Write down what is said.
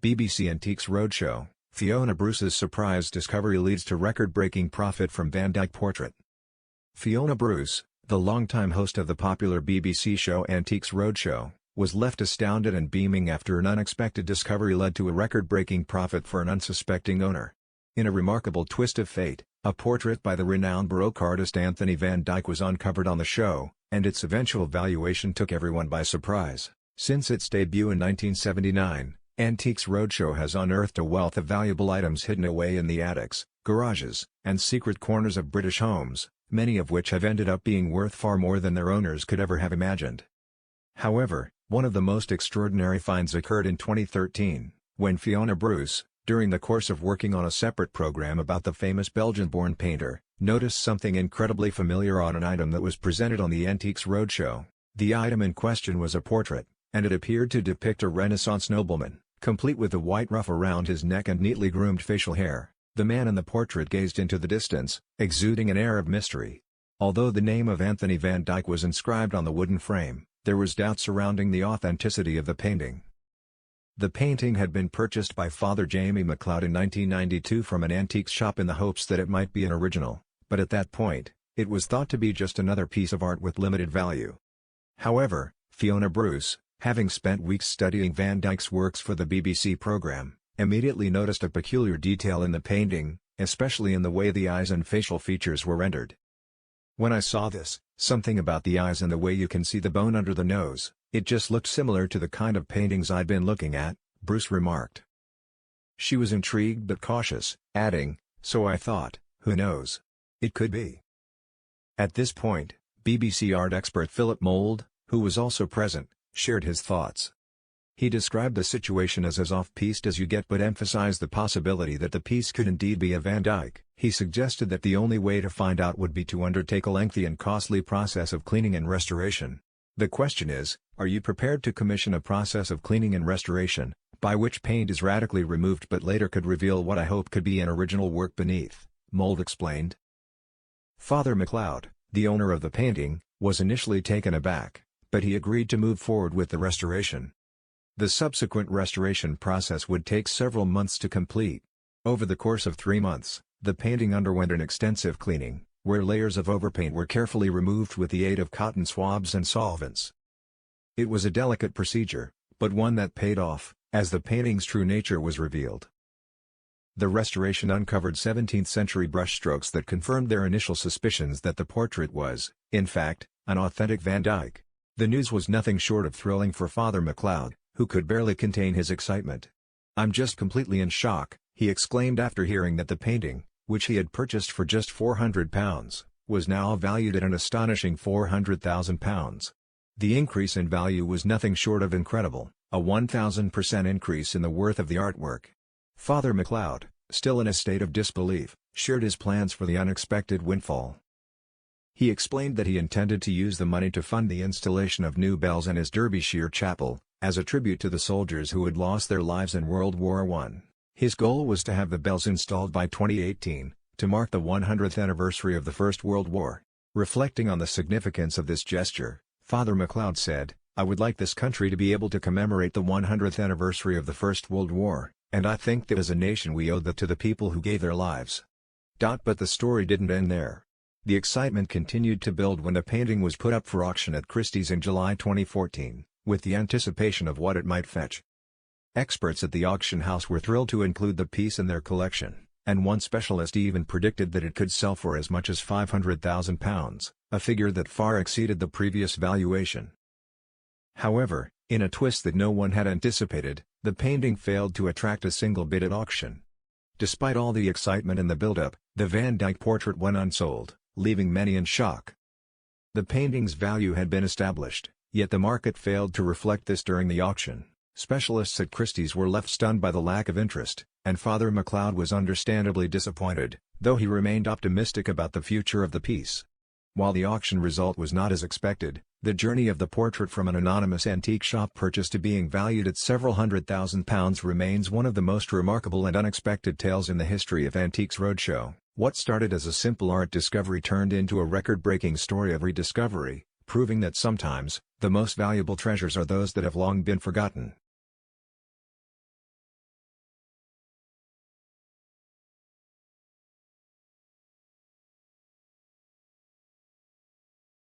BBC Antiques Roadshow, Fiona Bruce's surprise discovery leads to record-breaking profit from Van Dyck portrait. Fiona Bruce, the longtime host of the popular BBC show Antiques Roadshow, was left astounded and beaming after an unexpected discovery led to a record-breaking profit for an unsuspecting owner. In a remarkable twist of fate, a portrait by the renowned Baroque artist Anthony Van Dyck was uncovered on the show, and its eventual valuation took everyone by surprise. Since its debut in 1979, Antiques Roadshow has unearthed a wealth of valuable items hidden away in the attics, garages, and secret corners of British homes, many of which have ended up being worth far more than their owners could ever have imagined. However, one of the most extraordinary finds occurred in 2013, when Fiona Bruce, during the course of working on a separate program about the famous Belgian-born painter, noticed something incredibly familiar on an item that was presented on the Antiques Roadshow. The item in question was a portrait, and it appeared to depict a Renaissance nobleman, complete with a white ruff around his neck and neatly groomed facial hair. The man in the portrait gazed into the distance, exuding an air of mystery. Although the name of Anthony Van Dyck was inscribed on the wooden frame, there was doubt surrounding the authenticity of the painting. The painting had been purchased by Father Jamie MacLeod in 1992 from an antiques shop in the hopes that it might be an original, but at that point, it was thought to be just another piece of art with limited value. However, Fiona Bruce, having spent weeks studying Van Dyck's works for the BBC programme, immediately noticed a peculiar detail in the painting, especially in the way the eyes and facial features were rendered. "When I saw this, something about the eyes and the way you can see the bone under the nose, it just looked similar to the kind of paintings I'd been looking at," Bruce remarked. She was intrigued but cautious, adding, "So I thought, who knows? It could be." At this point, BBC art expert Philip Mould, who was also present, shared his thoughts. He described the situation as off-piste as you get but emphasized the possibility that the piece could indeed be a Van Dyck. He suggested that the only way to find out would be to undertake a lengthy and costly process of cleaning and restoration. The question is, are you prepared to commission a process of cleaning and restoration, by which paint is radically removed but later could reveal what I hope could be an original work beneath, Mould explained. Father MacLeod, the owner of the painting, was initially taken aback, but he agreed to move forward with the restoration. The subsequent restoration process would take several months to complete. Over the course of 3 months, the painting underwent an extensive cleaning, where layers of overpaint were carefully removed with the aid of cotton swabs and solvents. It was a delicate procedure, but one that paid off, as the painting's true nature was revealed. The restoration uncovered 17th-century brushstrokes that confirmed their initial suspicions that the portrait was, in fact, an authentic Van Dyck. The news was nothing short of thrilling for Father MacLeod, who could barely contain his excitement. "I'm just completely in shock," he exclaimed after hearing that the painting, which he had purchased for just £400, was now valued at an astonishing £400,000. The increase in value was nothing short of incredible, a 1,000% increase in the worth of the artwork. Father MacLeod, still in a state of disbelief, shared his plans for the unexpected windfall. He explained that he intended to use the money to fund the installation of new bells in his Derbyshire chapel, as a tribute to the soldiers who had lost their lives in World War I. His goal was to have the bells installed by 2018, to mark the 100th anniversary of the First World War. Reflecting on the significance of this gesture, Father MacLeod said, "I would like this country to be able to commemorate the 100th anniversary of the First World War, and I think that as a nation we owe that to the people who gave their lives." But the story didn't end there. The excitement continued to build when the painting was put up for auction at Christie's in July 2014, with the anticipation of what it might fetch. Experts at the auction house were thrilled to include the piece in their collection, and one specialist even predicted that it could sell for as much as £500,000, a figure that far exceeded the previous valuation. However, in a twist that no one had anticipated, the painting failed to attract a single bid at auction. Despite all the excitement and the build-up, the Van Dyck portrait went unsold, leaving many in shock. The painting's value had been established, yet the market failed to reflect this during the auction. Specialists at Christie's were left stunned by the lack of interest, and Father MacLeod was understandably disappointed, though he remained optimistic about the future of the piece. While the auction result was not as expected, the journey of the portrait from an anonymous antique shop purchase to being valued at several £100,000 remains one of the most remarkable and unexpected tales in the history of Antiques Roadshow. What started as a simple art discovery turned into a record-breaking story of rediscovery, proving that sometimes, the most valuable treasures are those that have long been forgotten.